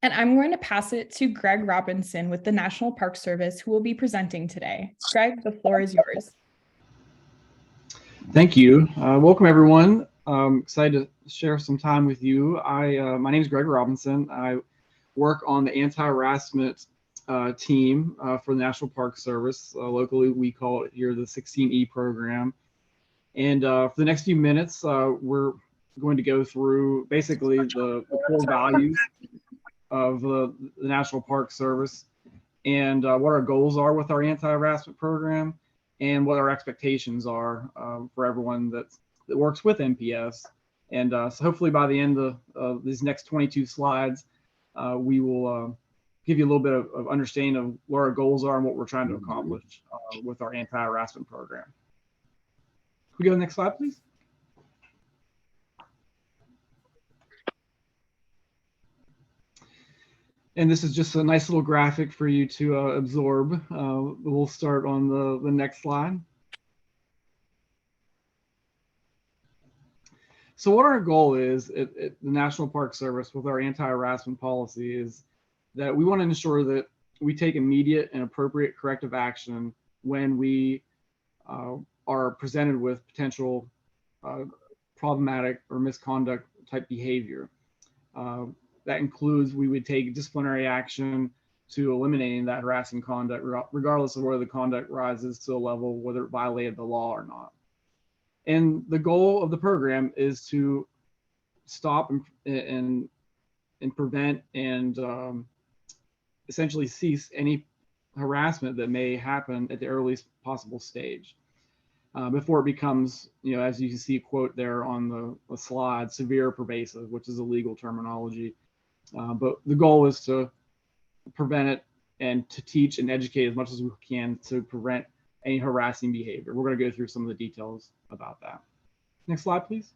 And I'm going to pass it to Greg Robinson with the National Park Service, who will be presenting today. Greg, the floor is yours. Thank you. Welcome, everyone. I'm excited to share some time with you. My name is Greg Robinson. I work on the anti-harassment team for the National Park Service. Locally, we call it here the 16E program. And for the next few minutes, we're going to go through basically the core values of the National Park Service and what our goals are with our anti-harassment program and what our expectations are for everyone that works with NPS. And so hopefully by the end of these next 22 slides, we will give you a little bit of understanding of where our goals are and what we're trying to accomplish with our anti-harassment program. Can we go to the next slide, please? And this is just a nice little graphic for you to absorb. We'll start on the next slide. So what our goal is at the National Park Service with our anti-harassment policy is that we want to ensure that we take immediate and appropriate corrective action when we are presented with potential problematic or misconduct type behavior. That includes we would take disciplinary action to eliminating that harassing conduct, regardless of whether the conduct rises to a level whether it violated the law or not. And the goal of the program is to stop and prevent and essentially cease any harassment that may happen at the earliest possible stage before it becomes, as you can see a quote there on the slide, severe or pervasive, which is a legal terminology. But the goal is to prevent it and to teach and educate as much as we can to prevent any harassing behavior. We're going to go through some of the details about that. Next slide, please.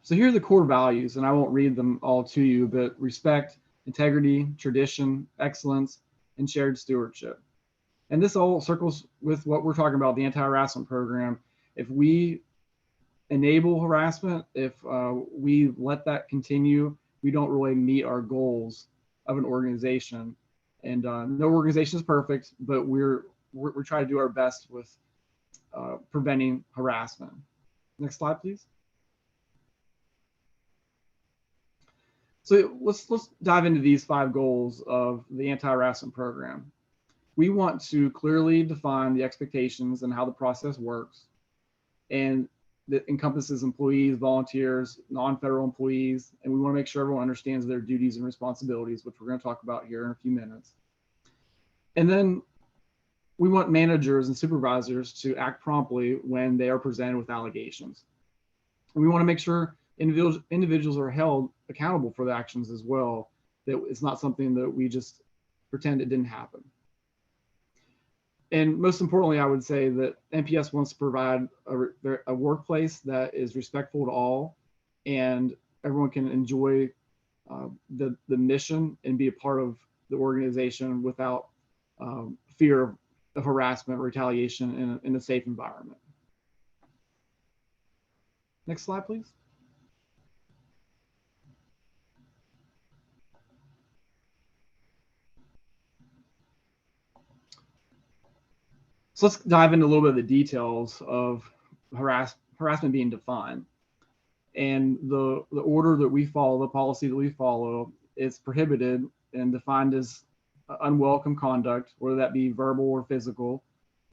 So here are the core values, and I won't read them all to you, but respect, integrity, tradition, excellence, and shared stewardship. And this all circles with what we're talking about, the anti-harassment program. If we enable harassment, if we let that continue, we don't really meet our goals of an organization. And no organization is perfect, but we're trying to do our best with preventing harassment. Next slide, please. So let's dive into these 5 goals of the anti-harassment program. We want to clearly define the expectations and how the process works, and that encompasses employees, volunteers, non-federal employees, and we want to make sure everyone understands their duties and responsibilities, which we're going to talk about here in a few minutes. And then we want managers and supervisors to act promptly when they are presented with allegations. And we want to make sure individuals are held accountable for the actions as well, that it's not something that we just pretend it didn't happen. And most importantly, I would say that NPS wants to provide a workplace that is respectful to all, and everyone can enjoy the mission and be a part of the organization without fear of harassment or retaliation in a safe environment. Next slide, please. So let's dive into a little bit of the details of harassment being defined. And the order that we follow, the policy that we follow, is prohibited and defined as unwelcome conduct, whether that be verbal or physical.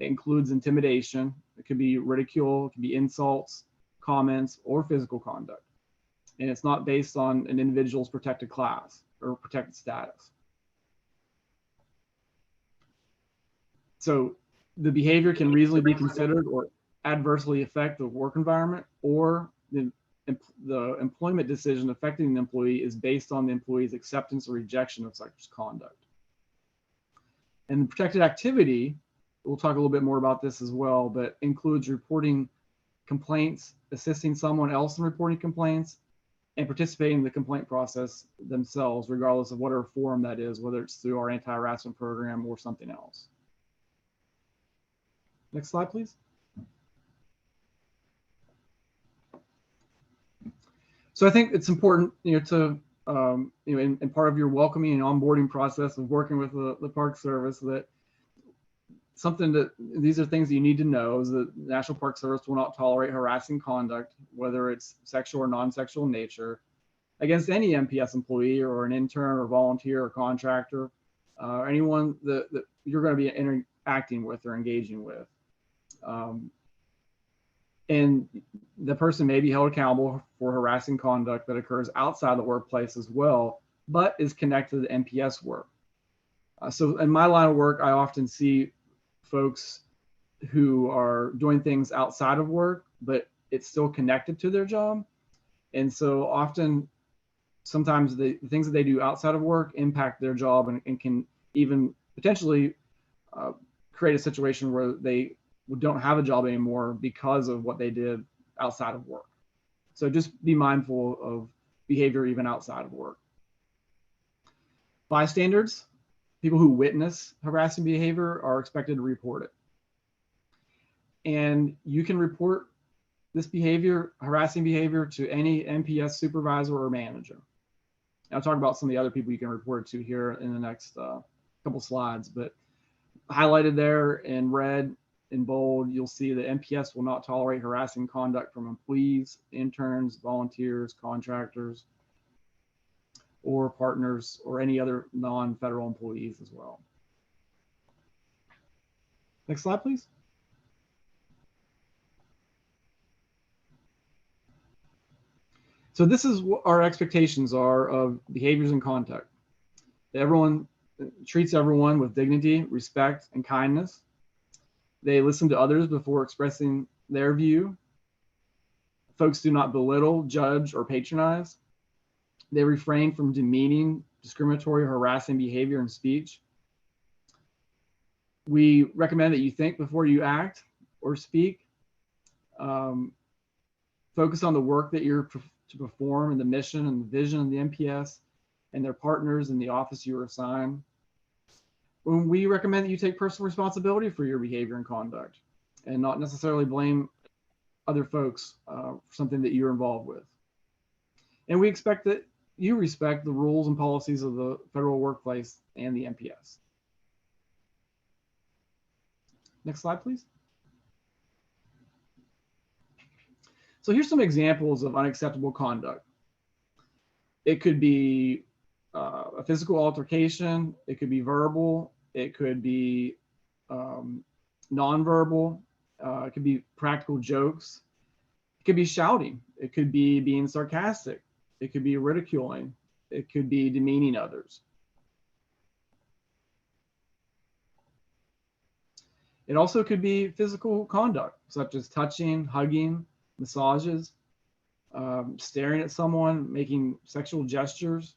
It includes intimidation. It could be ridicule, it could be insults, comments, or physical conduct. And it's not based on an individual's protected class or protected status. So the behavior can reasonably be considered or adversely affect the work environment, or the employment decision affecting the employee is based on the employee's acceptance or rejection of such conduct. And the protected activity, we'll talk a little bit more about this as well, but includes reporting complaints, assisting someone else in reporting complaints, and participating in the complaint process themselves, regardless of whatever form that is, whether it's through our anti-harassment program or something else. Next slide, please. So I think it's important, to, in part of your welcoming and onboarding process of working with the Park Service, that these are things that you need to know, is that the National Park Service will not tolerate harassing conduct, whether it's sexual or non-sexual in nature, against any MPS employee or an intern or volunteer or contractor, or anyone that you're going to be interacting with or engaging with. And the person may be held accountable for harassing conduct that occurs outside the workplace as well, but is connected to the MPS work. So in my line of work, I often see folks who are doing things outside of work, but it's still connected to their job. And so often, sometimes the things that they do outside of work impact their job and can even potentially create a situation where they don't have a job anymore because of what they did outside of work. So just be mindful of behavior even outside of work. Bystanders, people who witness harassing behavior, are expected to report it. And you can report this behavior, harassing behavior, to any MPS supervisor or manager. I'll talk about some of the other people you can report it to here in the next couple slides, but highlighted there in red, in bold, you'll see that MPS will not tolerate harassing conduct from employees, interns, volunteers, contractors, or partners, or any other non-federal employees as well. Next slide, please. So this is what our expectations are of behaviors and conduct. Everyone treats everyone with dignity, respect, and kindness. They listen to others before expressing their view. Folks do not belittle, judge, or patronize. They refrain from demeaning, discriminatory, harassing behavior and speech. We recommend that you think before you act or speak. Focus on the work that you're to perform and the mission and the vision of the MPS and their partners in the office you are assigned. We recommend that you take personal responsibility for your behavior and conduct and not necessarily blame other folks for something that you're involved with. And we expect that you respect the rules and policies of the federal workplace and the MPS. Next slide, please. So here's some examples of unacceptable conduct. It could be a physical altercation. It could be verbal. It could be nonverbal. It could be practical jokes. It could be shouting. It could be being sarcastic. It could be ridiculing. It could be demeaning others. It also could be physical conduct, such as touching, hugging, massages, staring at someone, making sexual gestures.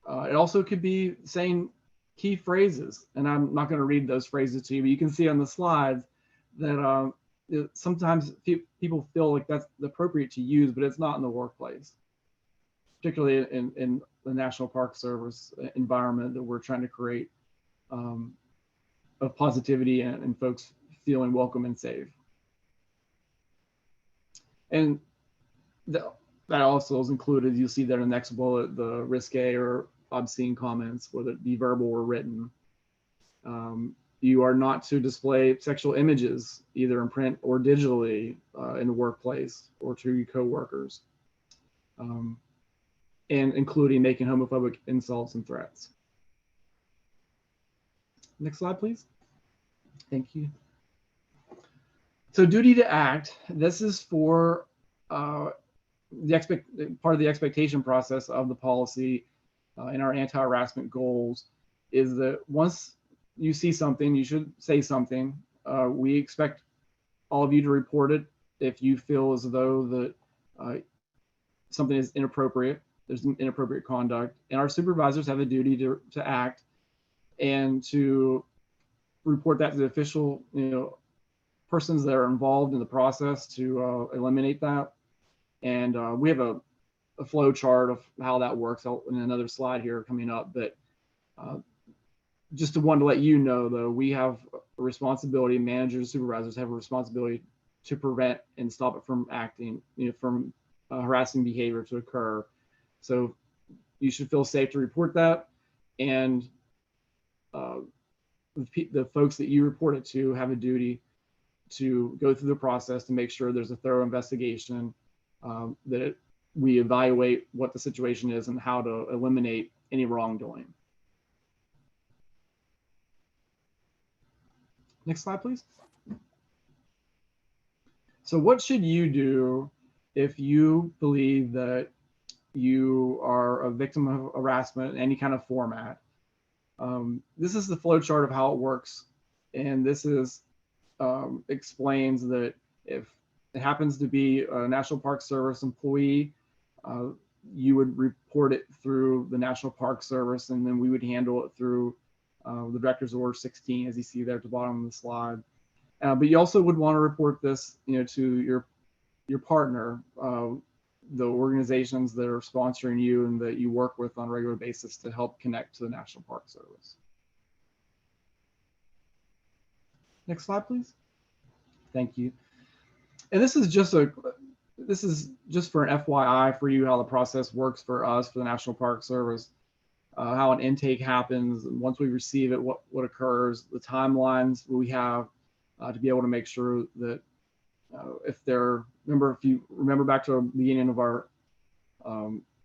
It also could be saying key phrases, and I'm not going to read those phrases to you, but you can see on the slides that sometimes people feel like that's appropriate to use, but it's not in the workplace, particularly in the National Park Service environment that we're trying to create of positivity and folks feeling welcome and safe. And that also is included, you'll see there in the next bullet, the risque or obscene comments, whether it be verbal or written. You are not to display sexual images, either in print or digitally, in the workplace or to your coworkers, and including making homophobic insults and threats. Next slide, please. Thank you. So duty to act, this is for part of the expectation process of the policy in our anti-harassment goals, is that once you see something, you should say something. We expect all of you to report it if you feel as though that something is inappropriate, there's inappropriate conduct, and our supervisors have a duty to act and to report that to the official, persons that are involved in the process to eliminate that. And we have a flow chart of how that works in another slide here coming up. But just to let you know, though, we have a responsibility, managers, supervisors have a responsibility to prevent and stop it from acting, from harassing behavior to occur. So you should feel safe to report that, and the folks that you report it to have a duty to go through the process to make sure there's a thorough investigation, we evaluate what the situation is and how to eliminate any wrongdoing. Next slide, please. So what should you do if you believe that you are a victim of harassment in any kind of format? This is the flow chart of how it works. And this is explains that if it happens to be a National Park Service employee, you would report it through the National Park Service, and then we would handle it through the Director's Order 16, as you see there at the bottom of the slide. But you also would want to report this, to your partner, the organizations that are sponsoring you and that you work with on a regular basis to help connect to the National Park Service. Next slide, please. Thank you. And this is just for an FYI for you how the process works for us, for the National Park Service, how an intake happens, and once we receive it, what occurs, the timelines we have to be able to make sure that if you remember back to the beginning of our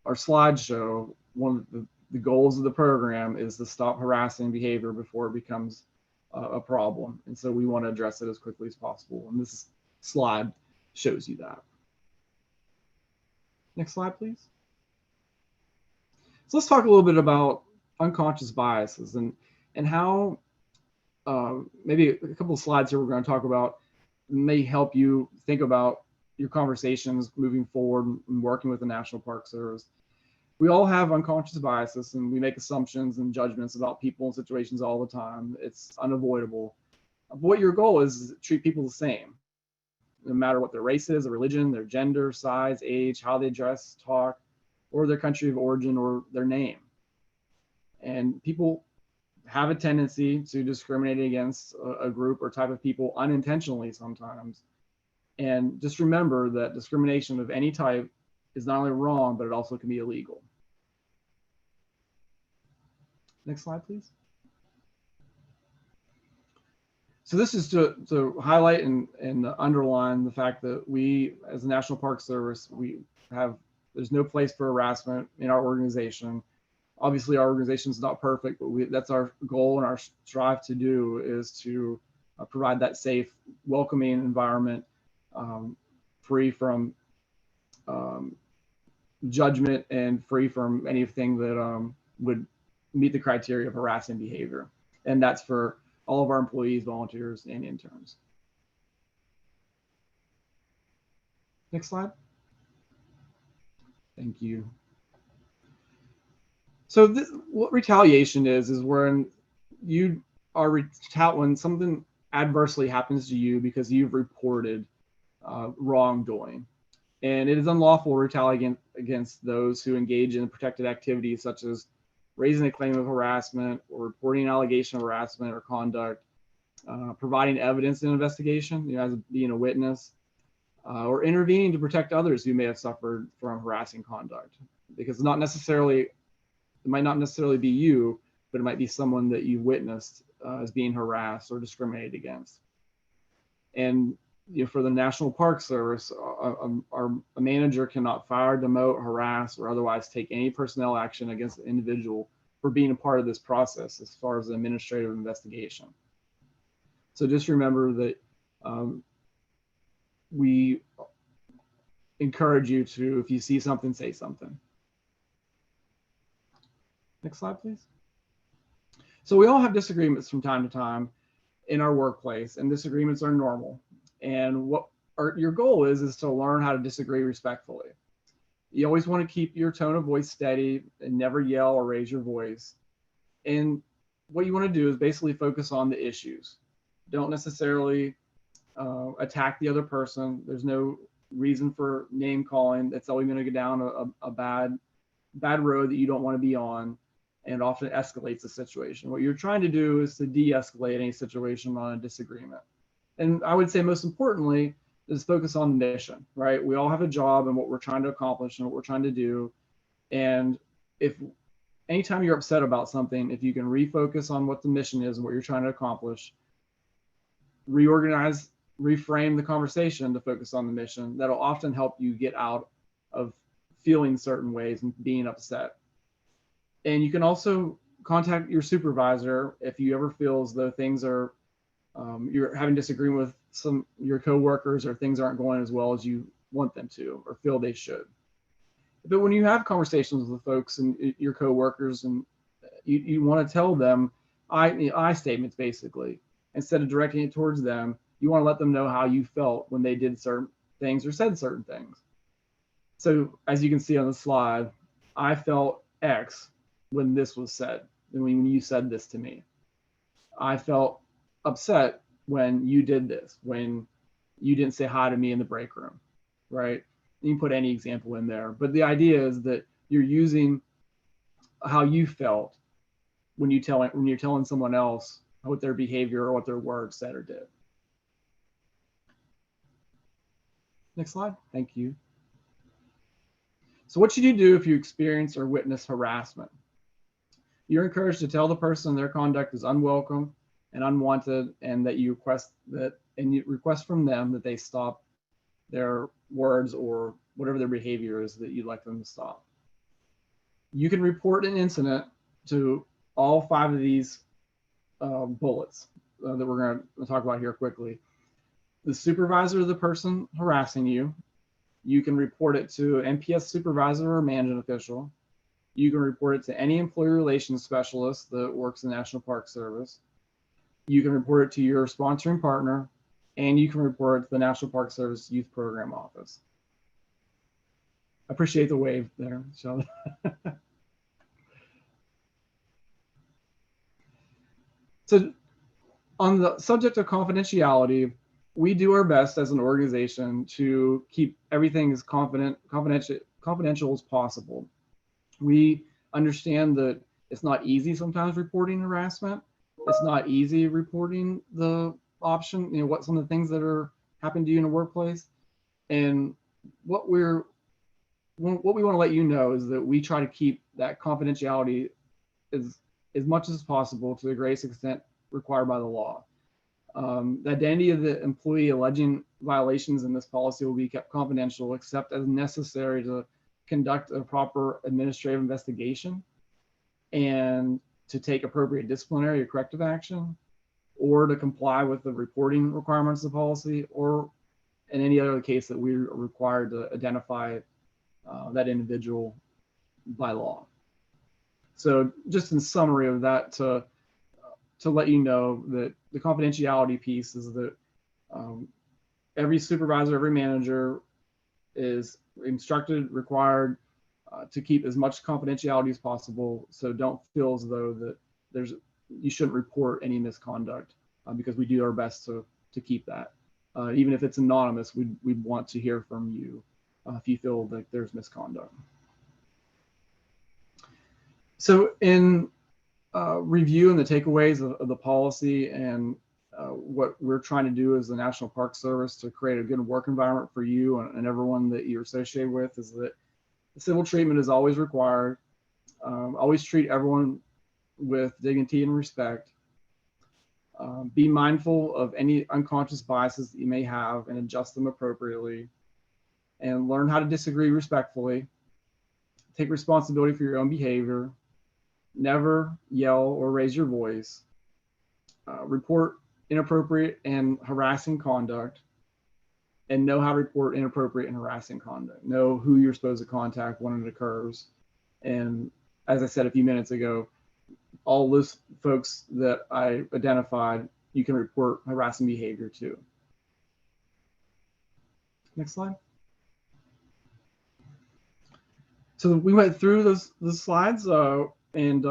slideshow, one of the goals of the program is to stop harassing behavior before it becomes a problem. And so we want to address it as quickly as possible. And this slide shows you that. Next slide, please. So let's talk a little bit about unconscious biases and how maybe a couple of slides here we're going to talk about may help you think about your conversations moving forward and working with the National Park Service. We all have unconscious biases, and we make assumptions and judgments about people and situations all the time. It's unavoidable. But what your goal is to treat people the same, no matter what their race is, their religion, their gender, size, age, how they dress, talk, or their country of origin, or their name. And people have a tendency to discriminate against a group or type of people unintentionally sometimes. And just remember that discrimination of any type is not only wrong, but it also can be illegal. Next slide, please. So this is to highlight and underline the fact that we, as the National Park Service, there's no place for harassment in our organization. Obviously, our organization is not perfect, but that's our goal, and our strive to do is to provide that safe, welcoming environment, free from judgment and free from anything that would meet the criteria of harassing behavior. And that's for all of our employees, volunteers, and interns. Next slide. Thank you. So what retaliation is when you are when something adversely happens to you because you've reported wrongdoing. And it is unlawful to retaliate against those who engage in protected activities such as raising a claim of harassment or reporting an allegation of harassment or conduct, providing evidence in an investigation, as being a witness, or intervening to protect others who may have suffered from harassing conduct. Because it might not necessarily be you, but it might be someone that you've witnessed as being harassed or discriminated against. And for the National Park Service, a manager cannot fire, demote, harass, or otherwise take any personnel action against an individual for being a part of this process as far as the administrative investigation. So just remember that we encourage you to, if you see something, say something. Next slide, please. So we all have disagreements from time to time in our workplace, and disagreements are normal. And what your goal is to learn how to disagree respectfully. You always want to keep your tone of voice steady and never yell or raise your voice. And what you want to do is basically focus on the issues. Don't necessarily attack the other person. There's no reason for name calling. That's only going to go down a bad road that you don't want to be on, and often escalates the situation. What you're trying to do is to de-escalate any situation on a disagreement. And I would say most importantly, is focus on the mission, right? We all have a job and what we're trying to accomplish and what we're trying to do. And if anytime you're upset about something, if you can refocus on what the mission is and what you're trying to accomplish, reorganize, reframe the conversation to focus on the mission, that'll often help you get out of feeling certain ways and being upset. And you can also contact your supervisor if you ever feel as though things are, you're having disagreement with some your coworkers, or things aren't going as well as you want them to or feel they should. But when you have conversations with folks and your coworkers, and you want to tell them I statements, basically, instead of directing it towards them, you want to let them know how you felt when they did certain things or said certain things. So as you can see on the slide, I felt X when this was said, and when you said this to me. I felt upset when you did this, when you didn't say hi to me in the break room, right? You can put any example in there, but the idea is that you're using how you felt when you're telling someone else what their behavior or what their words said or did. Next slide. Thank you. So what should you do if you experience or witness harassment? You're encouraged to tell the person their conduct is unwelcome and unwanted, and that you request from them that they stop their words or whatever their behavior is that you'd like them to stop. You can report an incident to all 5 of these bullets that we're going to talk about here quickly. The supervisor of the person harassing you. You can report it to an NPS supervisor or management official. You can report it to any employee relations specialist that works in the National Park Service. You can report it to your sponsoring partner, and you can report it to the National Park Service Youth Program Office. I appreciate the wave there, Sheldon. So on the subject of confidentiality, we do our best as an organization to keep everything as confidential as possible. We understand that it's not easy sometimes reporting harassment. It's not easy reporting the option, what some of the things that are happening to you in a workplace. And what we want to let you know is that we try to keep that confidentiality as much as possible to the greatest extent required by the law. The identity of the employee alleging violations in this policy will be kept confidential, except as necessary to conduct a proper administrative investigation and to take appropriate disciplinary or corrective action, or to comply with the reporting requirements of the policy, or in any other case that we're required to identify that individual by law. So just in summary of that, to let you know that the confidentiality piece is that every supervisor, every manager is instructed, required to keep as much confidentiality as possible. So don't feel as though that you shouldn't report any misconduct, because we do our best to keep that. Even if it's anonymous, we'd want to hear from you if you feel like there's misconduct. So in review and the takeaways of the policy and what we're trying to do as the National Park Service to create a good work environment for you and everyone that you're associated with is that civil treatment is always required. Always treat everyone with dignity and respect. Be mindful of any unconscious biases that you may have and adjust them appropriately. And learn how to disagree respectfully. Take responsibility for your own behavior. Never yell or raise your voice. Report inappropriate and harassing conduct, and know how to report inappropriate and harassing conduct. Know who you're supposed to contact when it occurs. And as I said a few minutes ago, all those folks that I identified, you can report harassing behavior to. Next slide. So we went through those slides and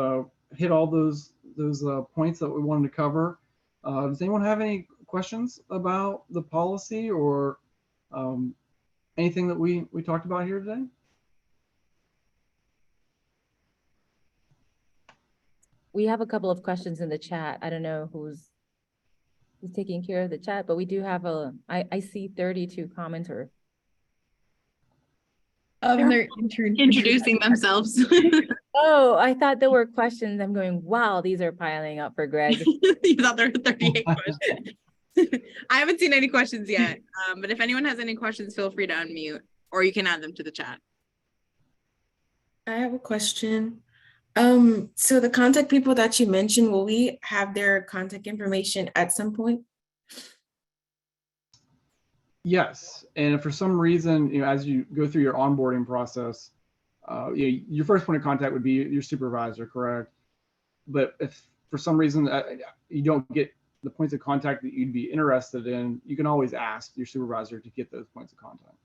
hit all those points that we wanted to cover. Does anyone have any questions about the policy or anything that we talked about here today? We have a couple of questions in the chat. I don't know who's is taking care of the chat, but we do have I see 32 commenters. They're Introducing themselves. Oh, I thought there were questions. I'm going, wow, these are piling up for Greg. You thought there were 38 questions. I haven't seen any questions yet, but if anyone has any questions, feel free to unmute, or you can add them to the chat. I have a question. So the contact people that you mentioned, will we have their contact information at some point? Yes, and if for some reason, as you go through your onboarding process, your first point of contact would be your supervisor, correct? But if for some reason you don't get the points of contact that you'd be interested in, you can always ask your supervisor to get those points of contact.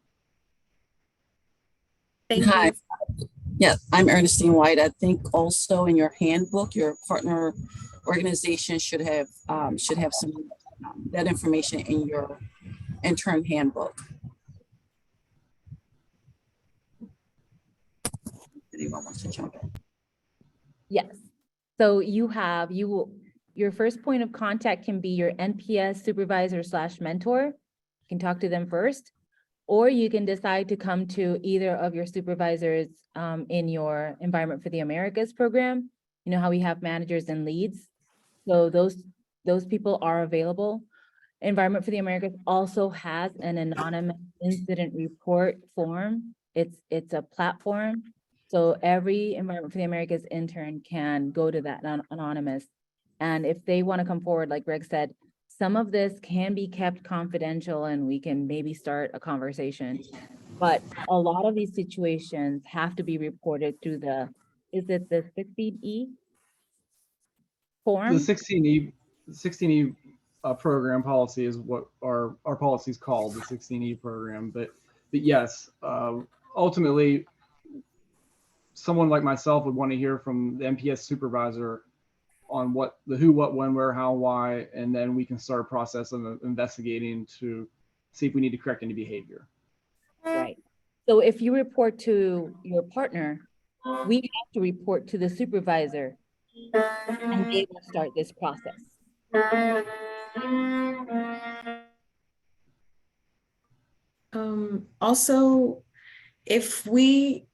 Thank Hi. you. Yes, I'm Ernestine White. I think also in your handbook, your partner organization should have some that information in your intern handbook. Anyone wants to jump in? Yes. So your first point of contact can be your NPS supervisor / mentor. You can talk to them first, or you can decide to come to either of your supervisors in your Environment for the Americas program. You know how we have managers and leads. So those people are available. Environment for the Americas also has an anonymous incident report form. It's a platform. So every Environment for the Americas intern can go to that anonymous. And if they want to come forward, like Greg said, some of this can be kept confidential and we can maybe start a conversation. But a lot of these situations have to be reported through is it the 16E form? The 16E program policy is what our policy is called, the 16E program. But yes, ultimately, someone like myself would want to hear from the MPS supervisor on what the who, what, when, where, how, why, and then we can start a process of investigating to see if we need to correct any behavior. Right. So if you report to your partner, we have to report to the supervisor and they will start this process. Also, if we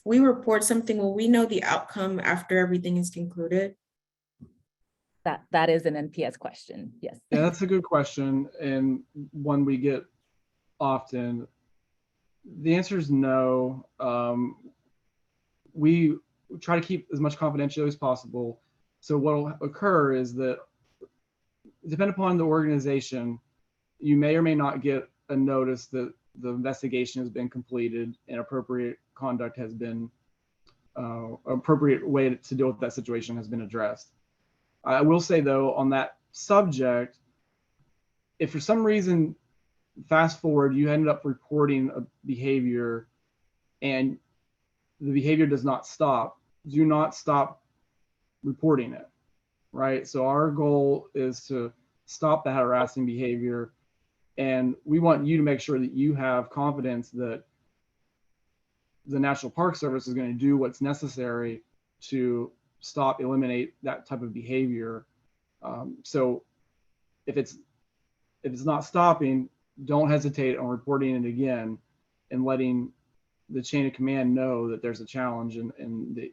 report something, will we know the outcome after everything is concluded? That is an NPS question. Yes. Yeah, that's a good question, and one we get often. The answer is no. We try to keep as much confidentiality as possible. So what will occur is that, depending upon the organization, you may or may not get a notice that the investigation has been completed and appropriate conduct has been, appropriate way to deal with that situation has been addressed. I will say though, on that subject, if for some reason, fast forward, you ended up reporting a behavior and the behavior does not stop, do not stop reporting it, right? So our goal is to stop that harassing behavior, and we want you to make sure that you have confidence that the National Park Service is going to do what's necessary to eliminate that type of behavior. So if it's not stopping, don't hesitate on reporting it again and letting the chain of command know that there's a challenge and that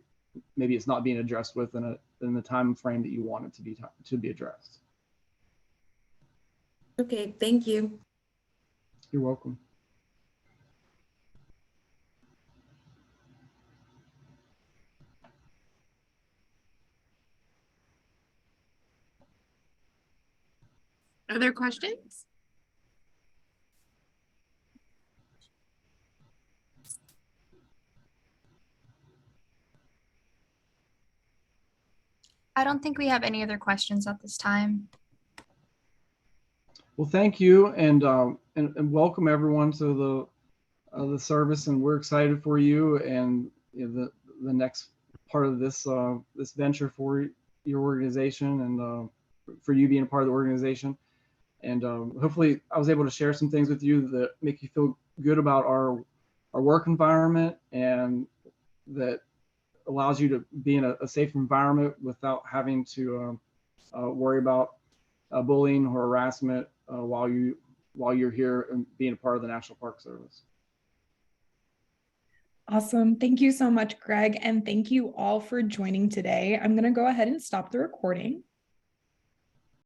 maybe it's not being addressed within the time frame that you want it to be addressed. Okay, thank you. You're welcome. Other questions? I don't think we have any other questions at this time. Well, thank you, and welcome everyone to the service, and we're excited for you and the next part of this this venture for your organization and for you being a part of the organization. And hopefully I was able to share some things with you that make you feel good about our work environment, and that allows you to be in a safe environment without having to worry about bullying or harassment while you're here and being a part of the National Park Service. Awesome. Thank you so much, Greg. And thank you all for joining today. I'm going to go ahead and stop the recording.